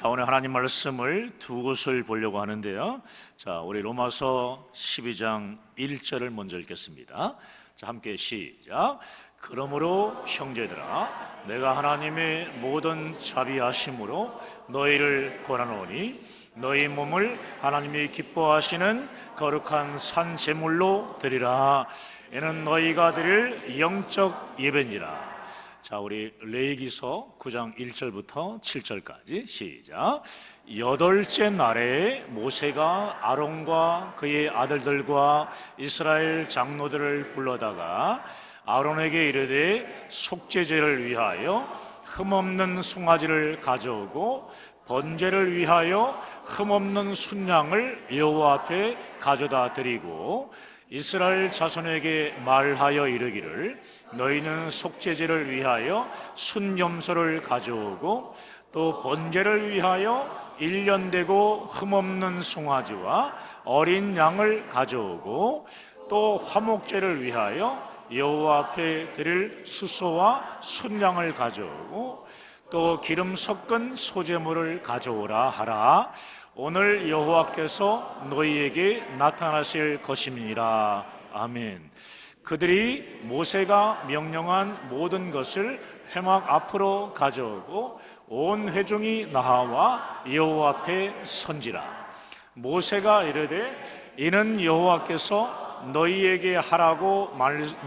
자, 오늘 하나님 말씀을 두 곳을 보려고 하는데요. 자, 우리 로마서 12장 1절을 먼저 읽겠습니다. 자, 함께 시작. 그러므로 형제들아, 내가 하나님의 모든 자비하심으로 너희를 권하노니 너희 몸을 하나님이 기뻐하시는 거룩한 산 제물로 드리라. 이는 너희가 드릴 영적 예배니라. 자, 우리 레위기서 9장 1절부터 7절까지 시작. 여덟째 날에 모세가 아론과 그의 아들들과 이스라엘 장로들을 불러다가 아론에게 이르되 속죄제를 위하여 흠없는 송아지를 가져오고 번제를 위하여 흠없는 순양을 여호와 앞에 가져다 드리고 이스라엘 자손에게 말하여 이르기를 너희는 속죄제를 위하여 순염소를 가져오고 또 번제를 위하여 1년 되고 흠없는 송아지와 어린 양을 가져오고 또 화목제를 위하여 여호와 앞에 드릴 수소와 순양을 가져오고 또 기름 섞은 소제물을 가져오라 하라. 오늘 여호와께서 너희에게 나타나실 것임이니라. 아멘. 그들이 모세가 명령한 모든 것을 회막 앞으로 가져오고 온 회중이 나와 여호와 앞에 선지라. 모세가 이르되 이는 여호와께서 너희에게 하라고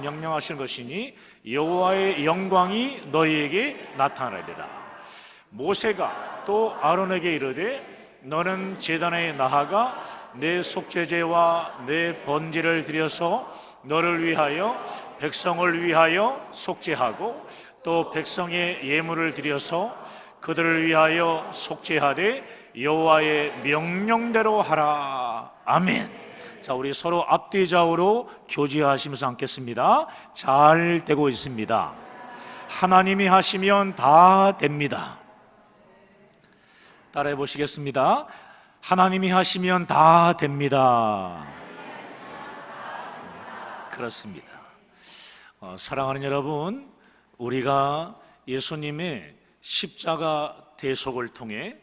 명령하신 것이니 여호와의 영광이 너희에게 나타나리라. 모세가 또 아론에게 이르되 너는 제단에 나아가 내 속죄제와 내 번제를 드려서 너를 위하여 백성을 위하여 속죄하고 또 백성의 예물을 드려서 그들을 위하여 속죄하되 여호와의 명령대로 하라. 아멘. 자, 우리 서로 앞뒤 좌우로 교제하시면서 앉겠습니다. 잘 되고 있습니다. 하나님이 하시면 다 됩니다. 따라해 보시겠습니다. 하나님이 하시면 다 됩니다. 그렇습니다. 사랑하는 여러분, 우리가 예수님의 십자가 대속을 통해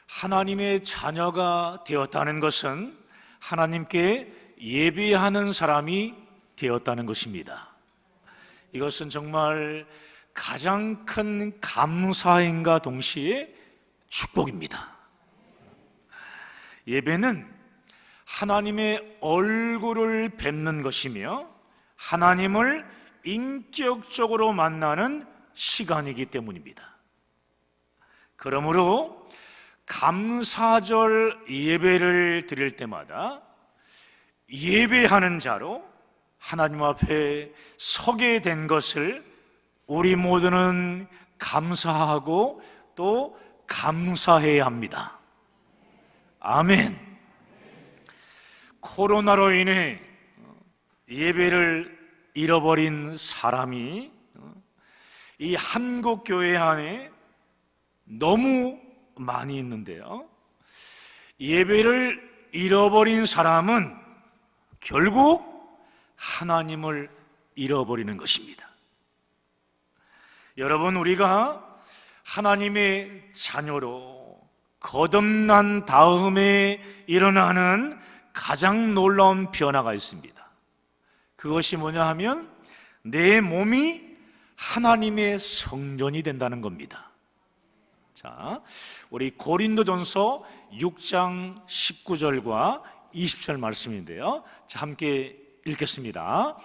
하나님의 자녀가 되었다는 것은 하나님께 예배하는 사람이 되었다는 것입니다. 이것은 정말 가장 큰 감사행과 동시에 축복입니다. 예배는 하나님의 얼굴을 뵙는 것이며 하나님을 인격적으로 만나는 시간이기 때문입니다. 그러므로 감사절 예배를 드릴 때마다 예배하는 자로 하나님 앞에 서게 된 것을 우리 모두는 감사하고 또 감사해야 합니다. 아멘. 코로나로 인해 예배를 잃어버린 사람이 이 한국 교회 안에 너무 많이 있는데요, 예배를 잃어버린 사람은 결국 하나님을 잃어버리는 것입니다. 여러분, 우리가 하나님의 자녀로 거듭난 다음에 일어나는 가장 놀라운 변화가 있습니다. 그것이 뭐냐 하면 내 몸이 하나님의 성전이 된다는 겁니다. 자, 우리 고린도전서 6장 19절과 20절 말씀인데요, 자, 함께 읽겠습니다.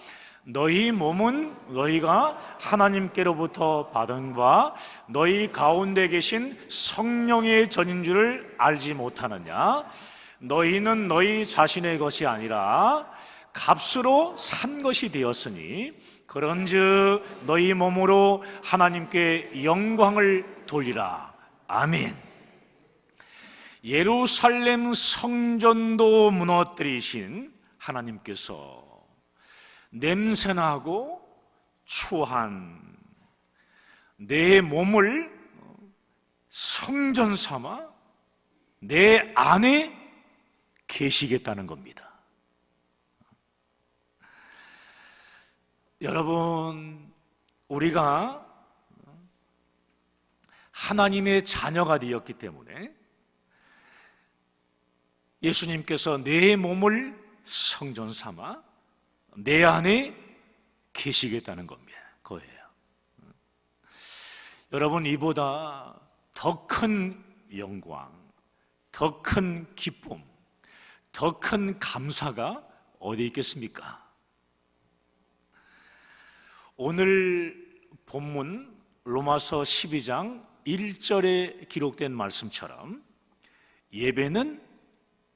너희 몸은 너희가 하나님께로부터 받은 바 너희 가운데 계신 성령의 전인 줄을 알지 못하느냐? 너희는 너희 자신의 것이 아니라 값으로 산 것이 되었으니 그런즉 너희 몸으로 하나님께 영광을 돌리라. 아멘. 예루살렘 성전도 무너뜨리신 하나님께서 냄새나고 추한 내 몸을 성전 삼아 내 안에 계시겠다는 겁니다. 여러분, 우리가 하나님의 자녀가 되었기 때문에 예수님께서 내 몸을 성전 삼아 내 안에 계시겠다는 거예요. 여러분, 이보다 더 큰 영광, 더 큰 기쁨, 더 큰 감사가 어디 있겠습니까? 오늘 본문 로마서 12장 1절에 기록된 말씀처럼 예배는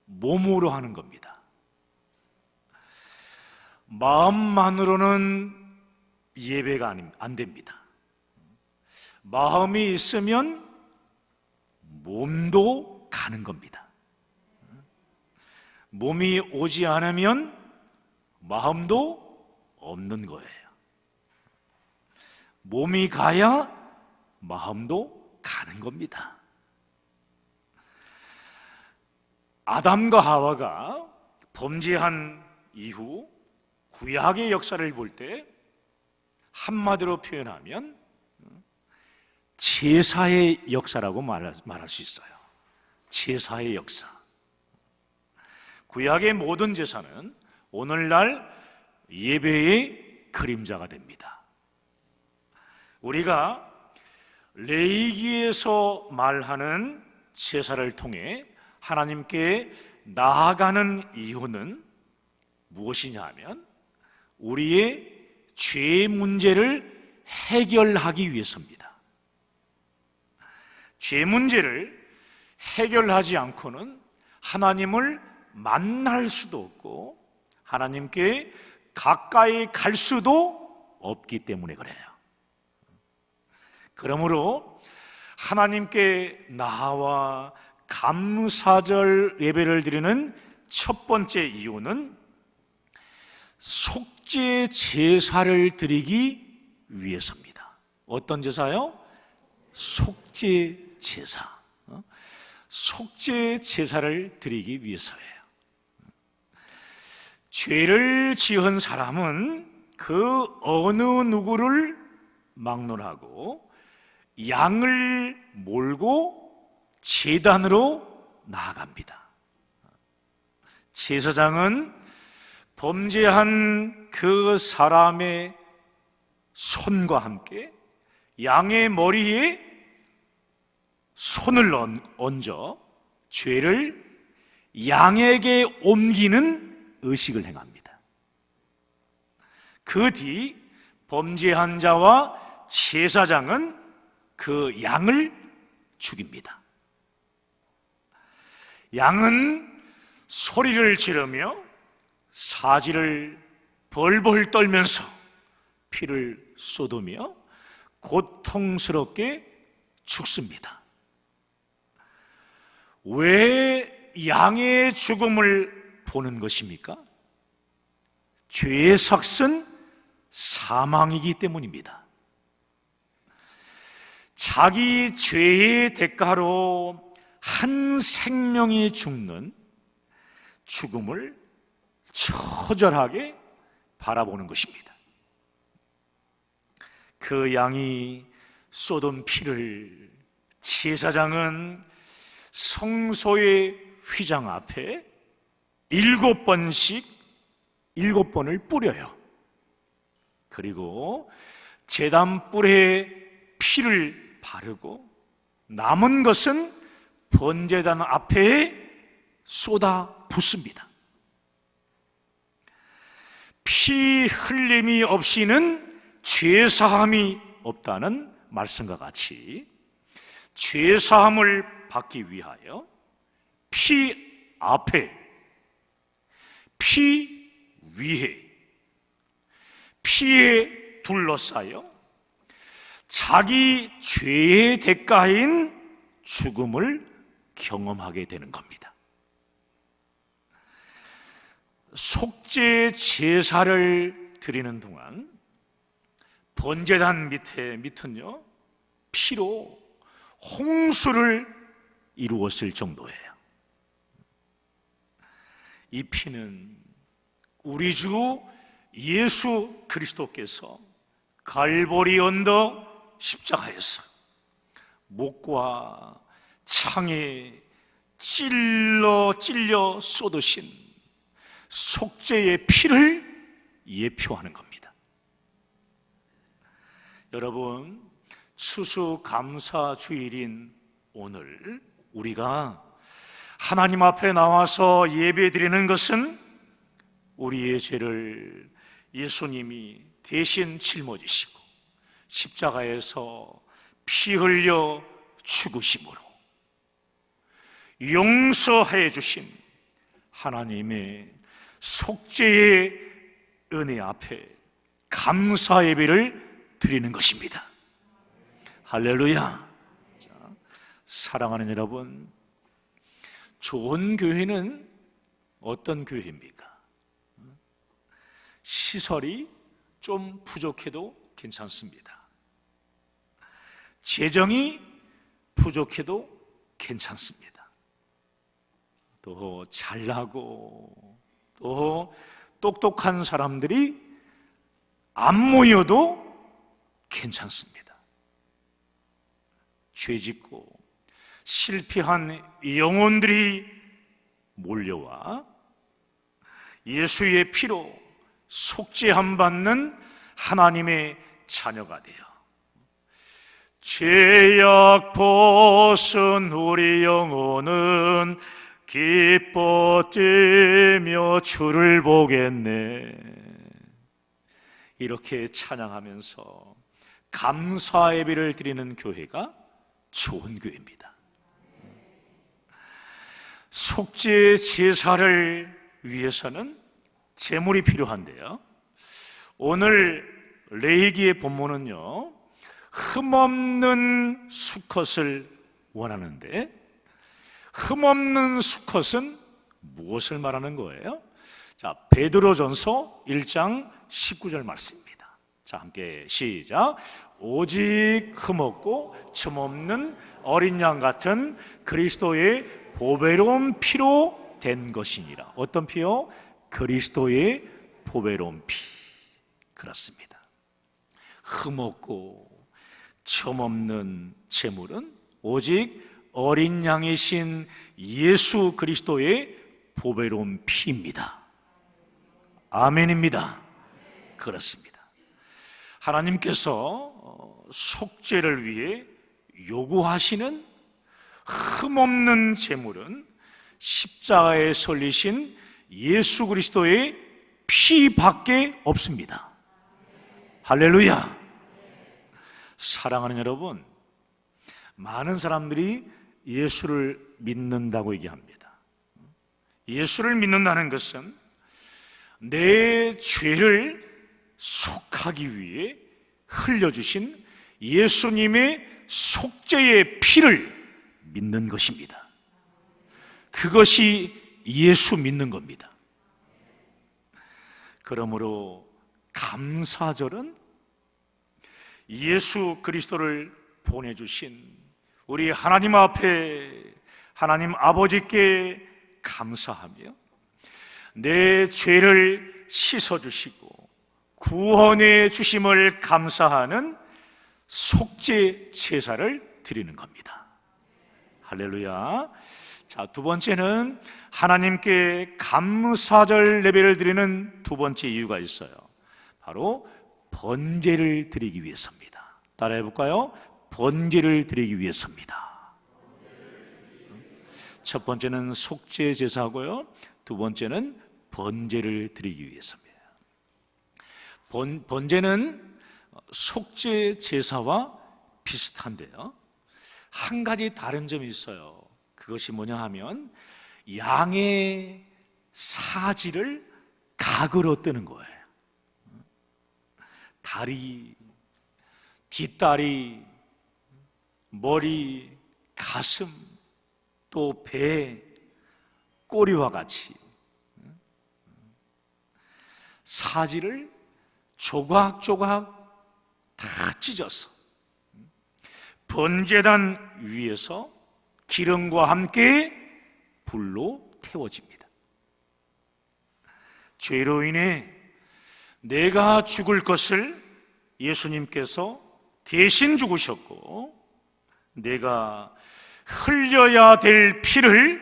몸으로 하는 겁니다. 마음만으로는 예배가 안 됩니다. 마음이 있으면 몸도 가는 겁니다. 몸이 오지 않으면 마음도 없는 거예요. 몸이 가야 마음도 가는 겁니다. 아담과 하와가 범죄한 이후 구약의 역사를 볼 때 한마디로 표현하면 제사의 역사라고 말할 수 있어요. 제사의 역사. 구약의 모든 제사는 오늘날 예배의 그림자가 됩니다. 우리가 레위기에서 말하는 제사를 통해 하나님께 나아가는 이유는 무엇이냐 하면 우리의 죄 문제를 해결하기 위해서입니다. 죄 문제를 해결하지 않고는 하나님을 만날 수도 없고 하나님께 가까이 갈 수도 없기 때문에 그래요. 그러므로 하나님께 나와 감사절 예배를 드리는 첫 번째 이유는 속죄 제사를 드리기 위해서입니다. 어떤 제사요? 속죄 제사. 속죄 제사를 드리기 위해서예요. 죄를 지은 사람은 그 어느 누구를 막론하고 양을 몰고 제단으로 나아갑니다. 제사장은 범죄한 그 사람의 손과 함께 양의 머리에 손을 얹어 죄를 양에게 옮기는 의식을 행합니다. 그 뒤 범죄한 자와 제사장은 그 양을 죽입니다. 양은 소리를 지르며 사지를 벌벌 떨면서 피를 쏟으며 고통스럽게 죽습니다. 왜 양의 죽음을 보는 것입니까? 죄의 삭은 사망이기 때문입니다. 자기 죄의 대가로 한 생명이 죽는 죽음을 처절하게 바라보는 것입니다. 그 양이 쏟은 피를 제사장은 성소의 휘장 앞에 7번씩 7번을 뿌려요. 그리고 제단불에 피를 바르고 남은 것은 번제단 앞에 쏟아 붓습니다. 피 흘림이 없이는 죄사함이 없다는 말씀과 같이 죄사함을 받기 위하여 피 앞에, 피 위에, 피에 둘러싸여 자기 죄의 대가인 죽음을 경험하게 되는 겁니다. 속죄 제사를 드리는 동안 번제단 밑은요 피로 홍수를 이루었을 정도예요. 이 피는 우리 주 예수 그리스도께서 갈보리 언덕 십자가에서 목과 창에 찔려 쏟으신 속죄의 피를 예표하는 겁니다. 여러분, 추수감사주일인 오늘 우리가 하나님 앞에 나와서 예배드리는 것은 우리의 죄를 예수님이 대신 짊어지시고 십자가에서 피 흘려 죽으심으로 용서해 주신 하나님의 속죄의 은혜 앞에 감사 예배를 드리는 것입니다. 할렐루야. 자, 사랑하는 여러분, 좋은 교회는 어떤 교회입니까? 시설이 좀 부족해도 괜찮습니다. 재정이 부족해도 괜찮습니다. 또 잘나고 또 똑똑한 사람들이 안 모여도 괜찮습니다. 죄짓고 실패한 영혼들이 몰려와 예수의 피로 속죄함 받는 하나님의 자녀가 되어 죄악 벗은 우리 영혼은 기뻐 뛰며 주를 보겠네. 이렇게 찬양하면서 감사 예배를 드리는 교회가 좋은 교회입니다. 속죄 제사를 위해서는 제물이 필요한데요, 오늘 레위기의 본문은요, 흠없는 수컷을 원하는데, 흠없는 수컷은 무엇을 말하는 거예요? 자, 베드로전서 1장 19절 말씀입니다. 자, 함께 시작. 오직 흠없고 흠없는 어린 양 같은 그리스도의 보배로운 피로 된 것이니라. 어떤 피요? 그리스도의 보배로운 피. 그렇습니다. 흠없고 흠없는 제물은 오직 어린 양이신 예수 그리스도의 보배로운 피입니다. 아멘입니다. 그렇습니다. 하나님께서 속죄를 위해 요구하시는 흠없는 제물은 십자가에 설리신 예수 그리스도의 피밖에 없습니다. 할렐루야. 사랑하는 여러분, 많은 사람들이 예수를 믿는다고 얘기합니다. 예수를 믿는다는 것은 내 죄를 속하기 위해 흘려주신 예수님의 속죄의 피를 믿는 것입니다. 그것이 예수 믿는 겁니다. 그러므로 감사절은 예수 그리스도를 보내주신 우리 하나님 앞에 하나님 아버지께 감사하며 내 죄를 씻어주시고 구원해 주심을 감사하는 속죄 제사를 드리는 겁니다. 할렐루야. 자, 두 번째는 하나님께 감사절 예배를 드리는 두 번째 이유가 있어요. 바로 번제를 드리기 위해서입니다. 따라해 볼까요? 번제를 드리기 위해서입니다. 첫 번째는 속죄 제사고요, 두 번째는 번제를 드리기 위해서입니다. 번제는 속죄 제사와 비슷한데요, 한 가지 다른 점이 있어요. 그것이 뭐냐 하면 양의 사지를 각으로 뜨는 거예요. 다리, 뒷다리, 머리, 가슴, 또 배, 꼬리와 같이 사지를 조각조각 다 찢어서 번제단 위에서 기름과 함께 불로 태워집니다. 죄로 인해 내가 죽을 것을 예수님께서 대신 죽으셨고 내가 흘려야 될 피를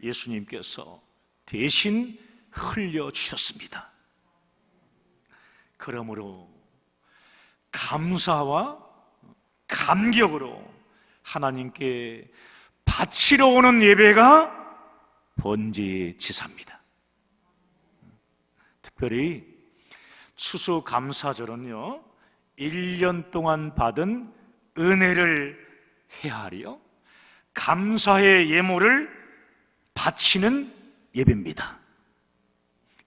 예수님께서 대신 흘려주셨습니다. 그러므로 감사와 감격으로 하나님께 바치러 오는 예배가 번제의 제사입니다. 특별히 추수감사절은요, 1년 동안 받은 은혜를 헤아려 감사의 예물을 바치는 예배입니다.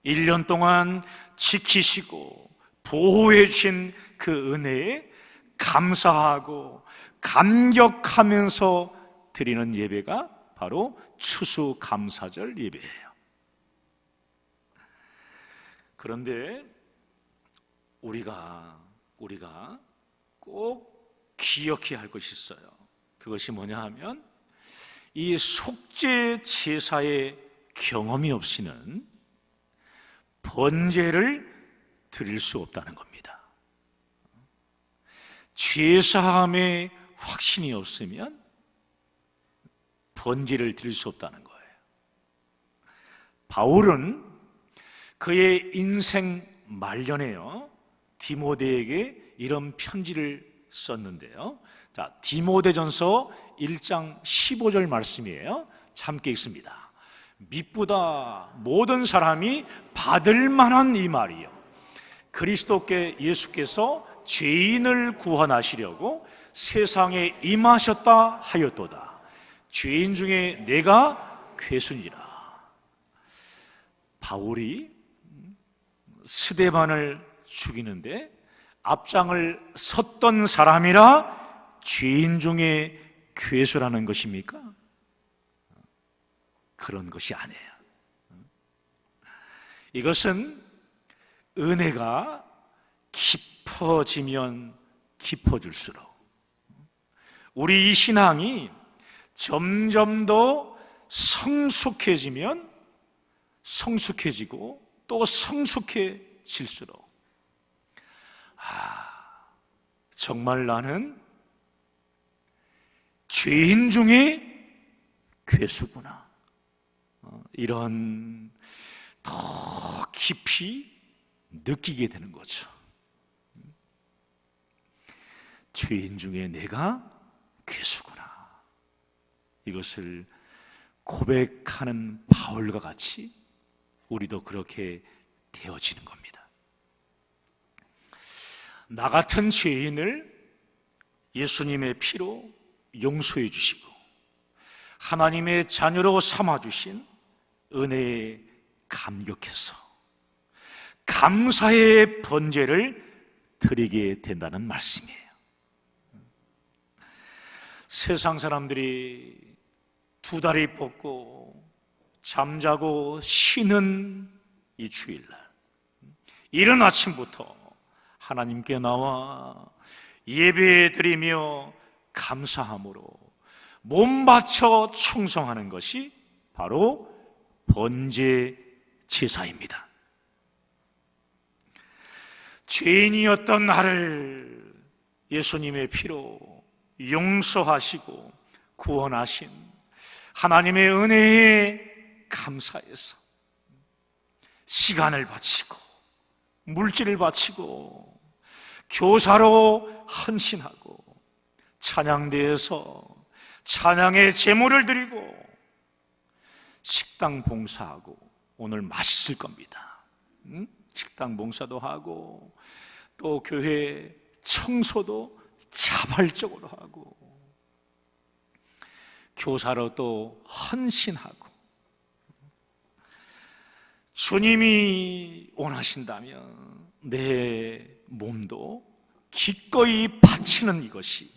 1년 동안 지키시고 보호해 주신 그 은혜에 감사하고 감격하면서 드리는 예배가 바로 추수감사절 예배예요. 그런데 우리가 꼭 기억해야 할 것이 있어요. 그것이 뭐냐 하면 이 속죄 제사의 경험이 없이는 번제를 드릴 수 없다는 겁니다. 죄사함의 확신이 없으면 번제를 드릴 수 없다는 거예요. 바울은 그의 인생 말년에요, 디모데에게 이런 편지를 썼는데요. 자, 디모데전서 1장 15절 말씀이에요. 함께 읽습니다. 미쁘다 모든 사람이 받을 만한 이 말이요, 그리스도께 예수께서 죄인을 구원하시려고 세상에 임하셨다 하였도다. 죄인 중에 내가 괴순이라. 바울이 스데반을 죽이는데 앞장을 섰던 사람이라 죄인 중에 괴수라는 것입니까? 그런 것이 아니에요. 이것은 은혜가 깊어지면 깊어질수록 우리 이 신앙이 점점 더 성숙해지면 성숙해지고 또 성숙해질수록 정말 나는 죄인 중에 괴수구나, 이런 더 깊이 느끼게 되는 거죠. 죄인 중에 내가 괴수구나, 이것을 고백하는 바울과 같이 우리도 그렇게 되어지는 겁니다. 나 같은 죄인을 예수님의 피로 용서해 주시고 하나님의 자녀로 삼아주신 은혜에 감격해서 감사의 번제를 드리게 된다는 말씀이에요. 세상 사람들이 두 다리 뻗고 잠자고 쉬는 이 주일날, 이른 아침부터 하나님께 나와 예배드리며 감사함으로 몸 바쳐 충성하는 것이 바로 번제 제사입니다. 죄인이었던 나를 예수님의 피로 용서하시고 구원하신 하나님의 은혜에 감사해서 시간을 바치고 물질을 바치고 교사로 헌신하고 찬양대에서 찬양의 제물을 드리고 식당 봉사하고, 오늘 맛있을 겁니다. 식당 봉사도 하고 또 교회 청소도 자발적으로 하고 교사로 또 헌신하고, 주님이 원하신다면 내 몸도 기꺼이 바치는 이것이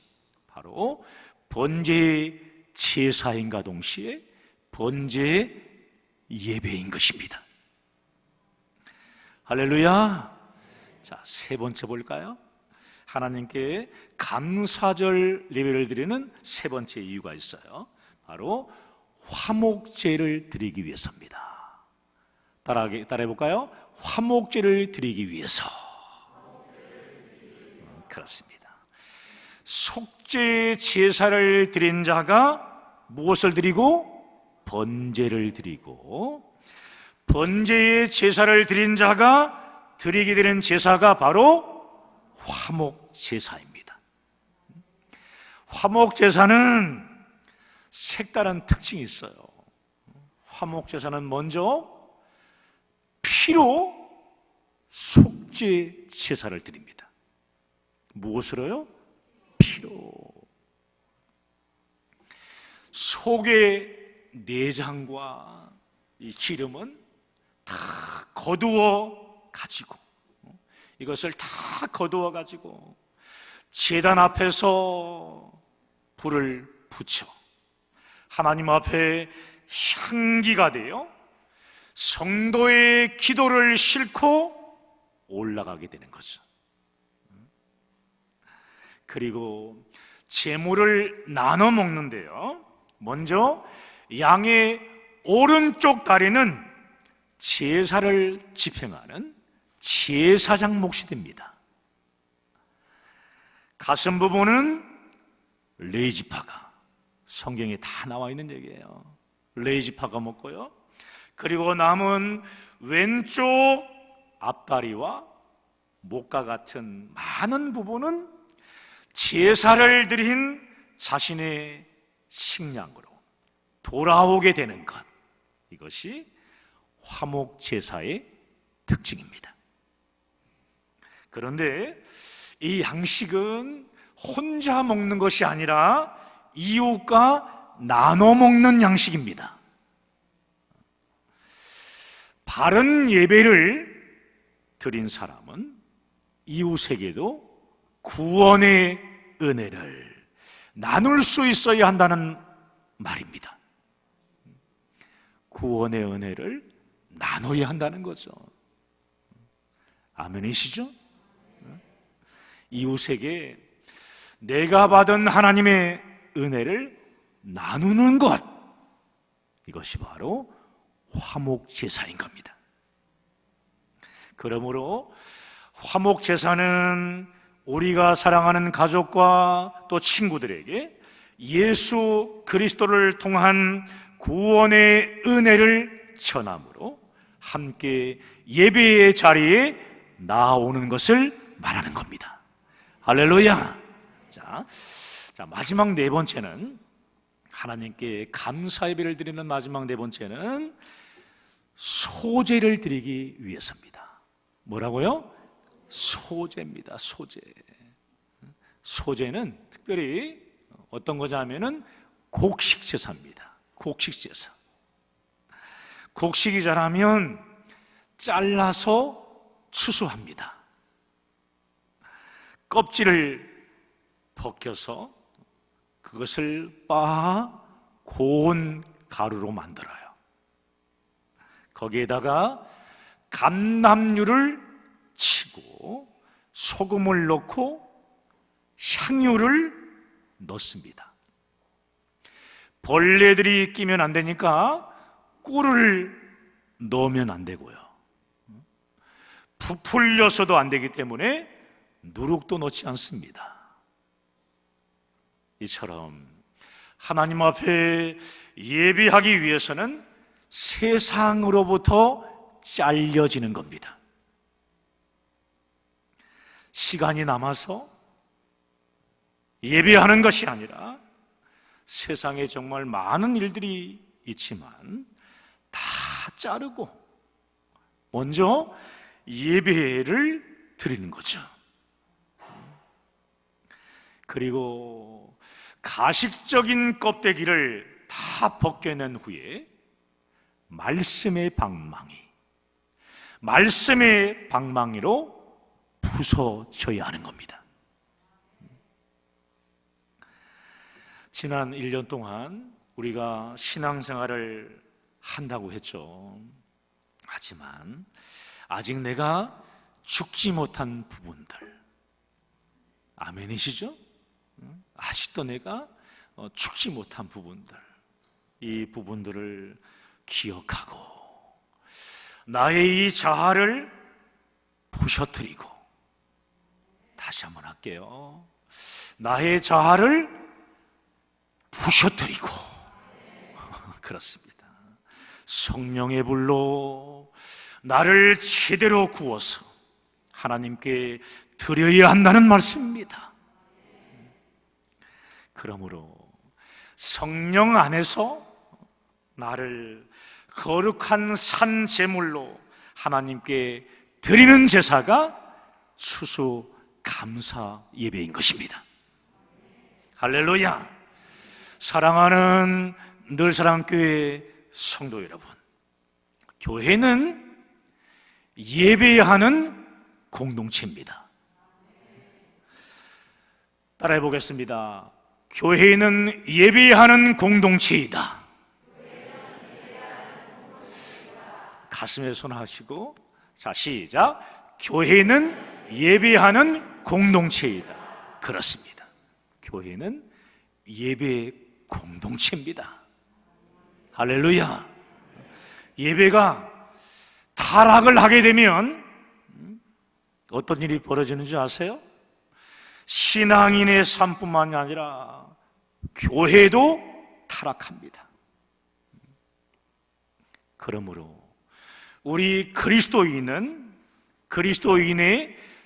바로 번제의 제사인가 동시에 번제의 예배인 것입니다. 할렐루야. 자, 세 번째 볼까요? 하나님께 감사절 예배를 드리는 세 번째 이유가 있어요. 바로 화목제를 드리기 위해서입니다. 따라해 볼까요? 화목제를 드리기 위해서. 그렇습니다. 속죄 속죄 제사를 드린 자가 무엇을 드리고? 번제를 드리고, 번제의 제사를 드린 자가 드리게 되는 제사가 바로 화목 제사입니다. 화목 제사는 색다른 특징이 있어요. 화목 제사는 먼저 피로 속죄 제사를 드립니다. 무엇으로요? 피로. 속의 내장과 이 기름은 다 거두어 가지고, 이것을 다 거두어 가지고 제단 앞에서 불을 붙여 하나님 앞에 향기가 되어 성도의 기도를 싣고 올라가게 되는 거죠. 그리고 제물을 나눠 먹는데요, 먼저 양의 오른쪽 다리는 제사를 집행하는 제사장 몫이 됩니다. 가슴 부분은 레위지파가, 성경에 다 나와 있는 얘기예요. 레위지파가 먹고요, 그리고 남은 왼쪽 앞다리와 목과 같은 많은 부분은 제사를 드린 자신의 식량으로 돌아오게 되는 것, 이것이 화목 제사의 특징입니다. 그런데 이 양식은 혼자 먹는 것이 아니라 이웃과 나눠 먹는 양식입니다. 바른 예배를 드린 사람은 이웃에게도 구원의 은혜를 나눌 수 있어야 한다는 말입니다. 구원의 은혜를 나눠야 한다는 거죠. 아멘이시죠? 이웃에게 내가 받은 하나님의 은혜를 나누는 것, 이것이 바로 화목 제사인 겁니다. 그러므로 화목 제사는 우리가 사랑하는 가족과 또 친구들에게 예수 그리스도를 통한 구원의 은혜를 전함으로 함께 예배의 자리에 나오는 것을 말하는 겁니다. 할렐루야. 자, 마지막 네 번째는, 하나님께 감사 예배를 드리는 마지막 네 번째는 소제를 드리기 위해서입니다. 뭐라고요? 소제입니다. 소제. 소제는 특별히 어떤 거냐면은 곡식 제사입니다. 곡식 제사. 곡식이 자라면 잘라서 추수합니다. 껍질을 벗겨서 그것을 빻아 고운 가루로 만들어요. 거기에다가 감람류를 치고 소금을 넣고 향유를 넣습니다. 벌레들이 끼면 안 되니까 꿀을 넣으면 안 되고요, 부풀려서도 안 되기 때문에 누룩도 넣지 않습니다. 이처럼 하나님 앞에 예배하기 위해서는 세상으로부터 잘려지는 겁니다. 시간이 남아서 예배하는 것이 아니라 세상에 정말 많은 일들이 있지만 다 자르고 먼저 예배를 드리는 거죠. 그리고 가식적인 껍데기를 다 벗겨낸 후에 말씀의 방망이로 부서져야 하는 겁니다. 지난 1년 동안 우리가 신앙생활을 한다고 했죠. 하지만 아직 내가 죽지 못한 부분들, 아멘이시죠? 아직도 내가 죽지 못한 부분들, 이 부분들을 기억하고 나의 이 자아를 부셔뜨리고, 다시 한번 할게요, 나의 자아를 부셔뜨리고 그렇습니다. 성령의 불로 나를 제대로 구워서 하나님께 드려야 한다는 말씀입니다. 그러므로 성령 안에서 나를 거룩한 산 제물로 하나님께 드리는 제사가 추수 감사 예배인 것입니다. 할렐루야. 사랑하는 늘사랑교회 성도 여러분, 교회는 예배해야 하는 공동체입니다. 따라해 보겠습니다. 교회는 예배해야 하는 공동체이다. 가슴에 손 하시고, 자, 시작. 교회는 예배하는 공동체이다. 그렇습니다. 교회는 예배 공동체입니다. 할렐루야. 예배가 타락을 하게 되면 어떤 일이 벌어지는 줄 아세요? 신앙인의 삶뿐만이 아니라 교회도 타락합니다. 그러므로 우리 그리스도인의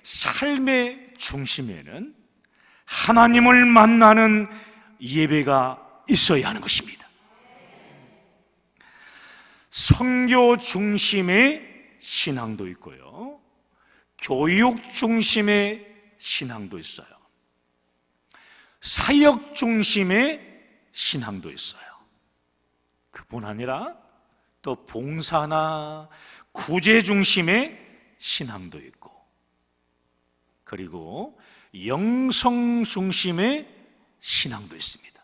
삶의 중심에는 하나님을 만나는 예배가 있어야 하는 것입니다. 선교 중심의 신앙도 있고요, 교육 중심의 신앙도 있어요. 사역 중심의 신앙도 있어요. 그뿐 아니라 또 봉사나 구제 중심의 신앙도 있고, 그리고 영성 중심의 신앙도 있습니다.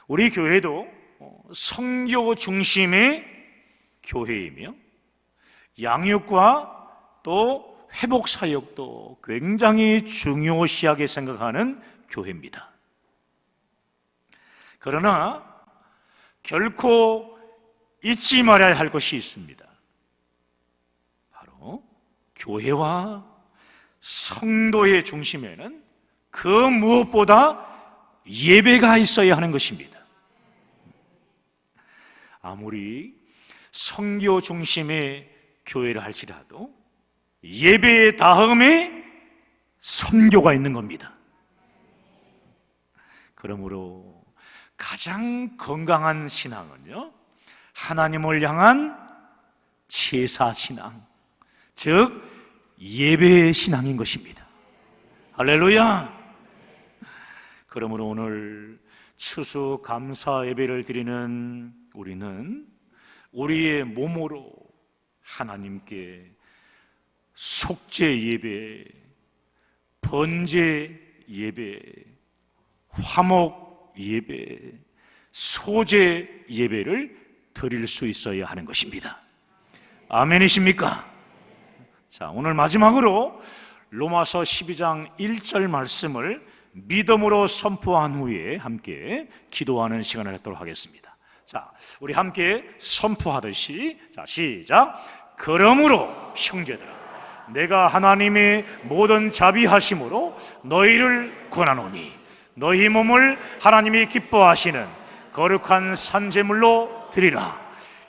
우리 교회도 선교 중심의 교회이며 양육과 또 회복 사역도 굉장히 중요시하게 생각하는 교회입니다. 그러나 결코 잊지 말아야 할 것이 있습니다. 바로 교회와 성도의 중심에는 그 무엇보다 예배가 있어야 하는 것입니다. 아무리 선교 중심의 교회를 할지라도 예배의 다음에 선교가 있는 겁니다. 그러므로 가장 건강한 신앙은요, 하나님을 향한 제사 신앙, 즉 예배 신앙인 것입니다. 할렐루야. 그러므로 오늘 추수 감사 예배를 드리는 우리는 우리의 몸으로 하나님께 속죄 예배, 번제 예배, 화목 예배, 소제 예배를 드릴 수 있어야 하는 것입니다. 아멘이십니까? 자, 오늘 마지막으로 로마서 12장 1절 말씀을 믿음으로 선포한 후에 함께 기도하는 시간을 갖도록 하겠습니다. 자, 우리 함께 선포하듯이, 자, 시작. 그러므로 형제들아, 내가 하나님의 모든 자비하심으로 너희를 권하노니 너희 몸을 하나님이 기뻐하시는 거룩한 산제물로 드리라.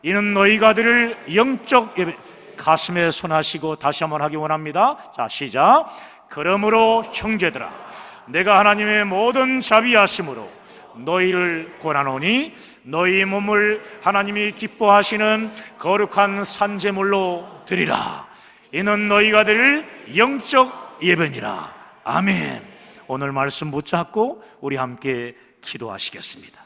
이는 너희가 드릴 영적 예배. 가슴에 손하시고 다시 한번 하기 원합니다. 자, 시작. 그러므로 형제들아, 내가 하나님의 모든 자비하심으로 너희를 권하노니 너희 몸을 하나님이 기뻐하시는 거룩한 산제물로 드리라. 이는 너희가 드릴 영적 예배니라. 아멘. 오늘 말씀 붙잡고 우리 함께 기도하시겠습니다.